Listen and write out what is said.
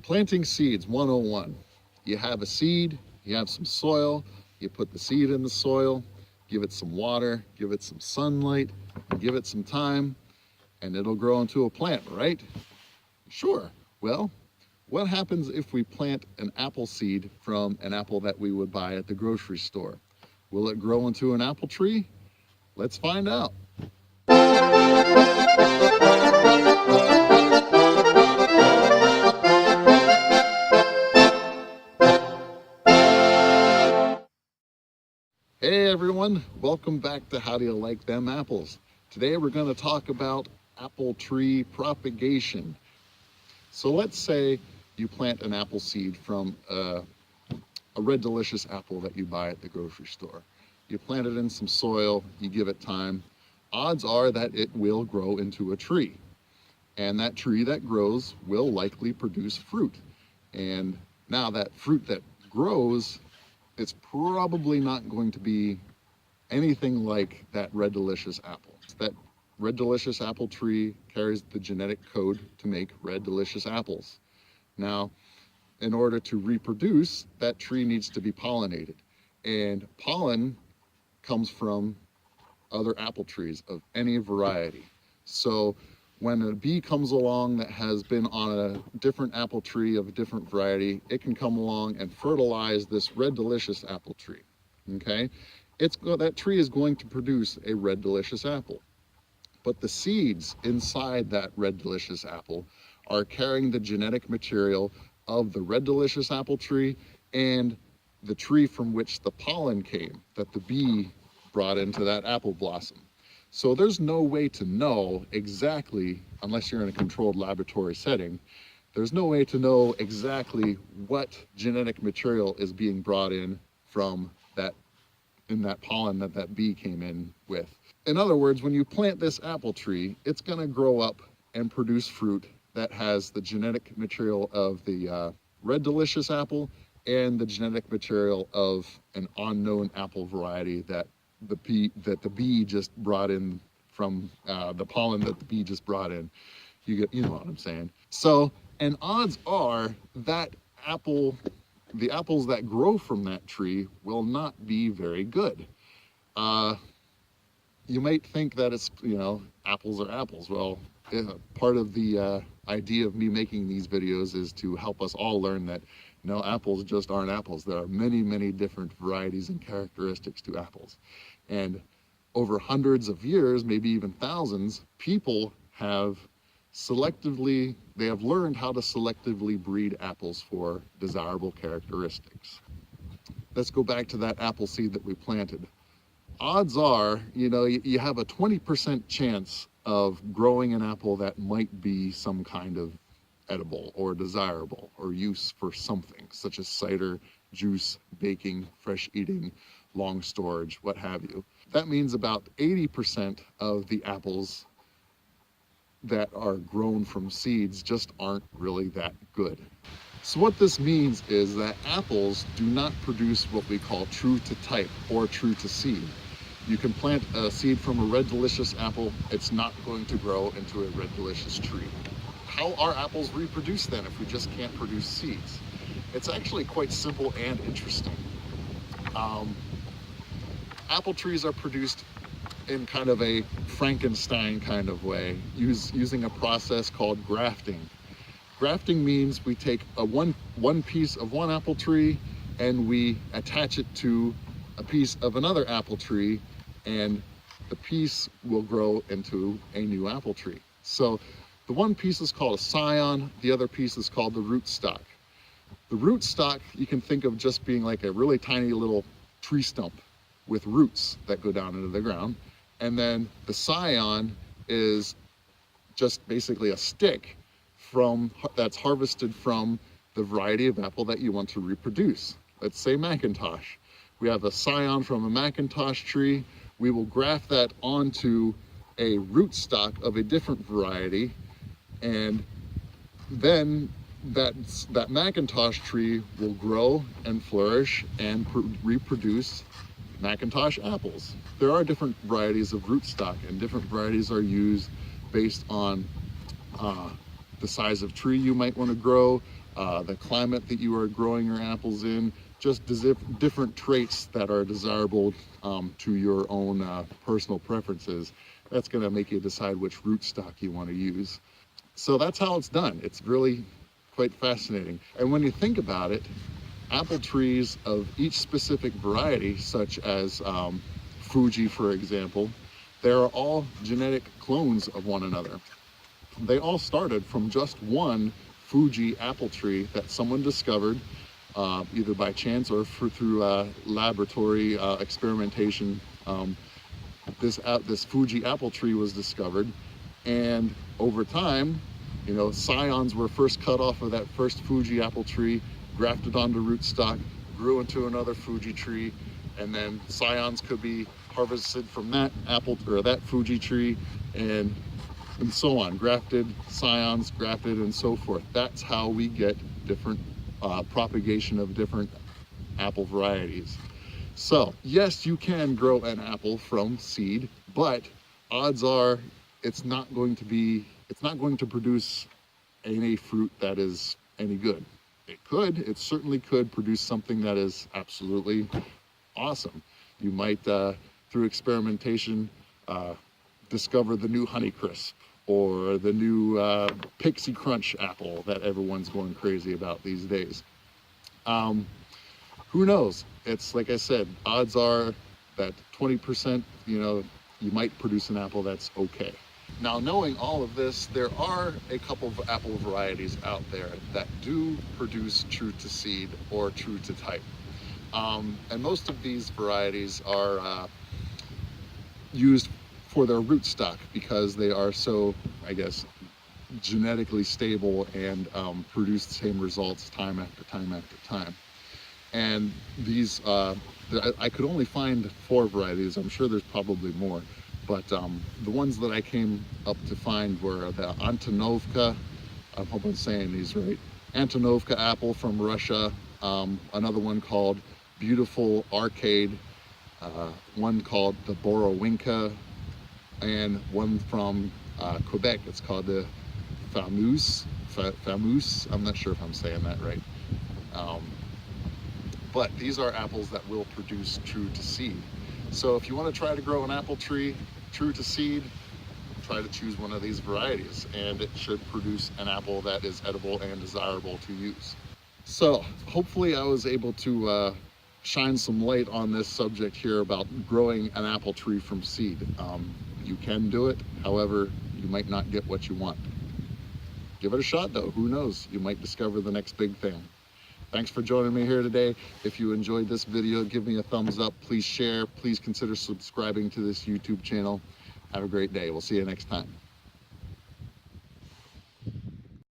Planting seeds 101. You have a seed, you have some soil, you put the seed in the soil, give it some water, give it some sunlight, give it some time, and it'll grow into a plant, right? Sure. Well, what happens if we plant an apple seed from an apple that we would buy at the grocery store? Will it grow into an apple tree? Let's find out. Hey everyone, welcome back to How Do You Like Them Apples? Today we're going to talk about apple tree propagation. So let's say you plant an apple seed from a Red Delicious apple that you buy at the grocery store. You plant it in some soil, you give it time. Odds are that it will grow into a tree. And that tree that grows will likely produce fruit. And now that fruit that grows, it's probably not going to be anything like that Red Delicious apple. That Red Delicious apple tree carries the genetic code to make Red Delicious apples. Now, in order to reproduce, that tree needs to be pollinated. And pollen comes from other apple trees of any variety. So when a bee comes along that has been on a different apple tree of a different variety, it can come along and fertilize this Red Delicious apple tree, okay? That tree is going to produce a Red Delicious apple. But the seeds inside that Red Delicious apple are carrying the genetic material of the Red Delicious apple tree and the tree from which the pollen came, that the bee brought into that apple blossom. So there's no way to know exactly, unless you're in a controlled laboratory setting, there's no way to know exactly what genetic material is being brought in from that pollen that bee came in with. In other words, when you plant this apple tree, it's going to grow up and produce fruit that has the genetic material of the Red Delicious apple and the genetic material of an unknown apple variety that the bee just brought in from the pollen that the bee just brought in. You know what I'm saying. So, and odds are that the apples that grow from that tree will not be very good. You might think that it's, apples are apples. Well, part of the idea of me making these videos is to help us all learn that no, apples just aren't apples. There are many, many different varieties and characteristics to apples. And over hundreds of years, maybe even thousands, people have learned how to selectively breed apples for desirable characteristics. Let's go back to that apple seed that we planted. Odds are, you have a 20% chance of growing an apple that might be some kind of edible or desirable or use for something, such as cider, juice, baking, fresh eating, long storage, what have you. That means about 80% of the apples that are grown from seeds just aren't really that good. So what this means is that apples do not produce what we call true to type or true to seed. You can plant a seed from a Red Delicious apple, it's not going to grow into a Red Delicious tree. How are apples reproduced then if we just can't produce seeds? It's actually quite simple and interesting. Apple trees are produced in kind of a Frankenstein kind of way, using a process called grafting. Grafting means we take one piece of one apple tree and we attach it to a piece of another apple tree, and the piece will grow into a new apple tree. So the one piece is called a scion, the other piece is called the rootstock. The rootstock you can think of just being like a really tiny little tree stump with roots that go down into the ground. And then the scion is just basically a stick that's harvested from the variety of apple that you want to reproduce. Let's say Macintosh. We have a scion from a Macintosh tree. We will graft that onto a rootstock of a different variety, and then that Macintosh tree will grow and flourish and reproduce Macintosh apples. There are different varieties of rootstock, and different varieties are used based on the size of tree you might want to grow, the climate that you are growing your apples in, just different traits that are desirable to your own personal preferences. That's going to make you decide which rootstock you want to use. So that's how it's done. It's really quite fascinating. And when you think about it, apple trees of each specific variety, such as Fuji, for example, they are all genetic clones of one another. They all started from just one Fuji apple tree that someone discovered either by chance or through laboratory experimentation. This Fuji apple tree was discovered, and over time, you know, scions were first cut off of that first Fuji apple tree, grafted onto rootstock, grew into another Fuji tree, and then scions could be harvested from that apple or that Fuji tree, and so on, grafted, scions, grafted, and so forth. That's how we get different propagation of different apple varieties. So yes, you can grow an apple from seed, but odds are it's not going to produce any fruit that is any good. It certainly could produce something that is absolutely awesome. You might, through experimentation, discover the new Honeycrisp or the new Pixie Crunch apple that everyone's going crazy about these days. Who knows? It's like I said, odds are that 20%, you know, you might produce an apple that's okay. Now, knowing all of this, there are a couple of apple varieties out there that do produce true to seed or true to type. And most of these varieties are used for their rootstock because they are so, I guess, genetically stable and produce the same results time after time after time. And these, I could only find 4 varieties. I'm sure there's probably more. But the ones that I came up to find were the Antonovka, I hope I'm saying these right, Antonovka apple from Russia, another one called Beautiful Arcade, one called the Borowinka, and one from Quebec. It's called the Famous, I'm not sure if I'm saying that right. But these are apples that will produce true to seed. So if you want to try to grow an apple tree true to seed, try to choose one of these varieties, and it should produce an apple that is edible and desirable to use. So hopefully I was able to shine some light on this subject here about growing an apple tree from seed. You can do it, however, you might not get what you want. Give it a shot though, who knows? You might discover the next big thing. Thanks for joining me here today. If you enjoyed this video, give me a thumbs up, please share, please consider subscribing to this YouTube channel. Have a great day. We'll see you next time.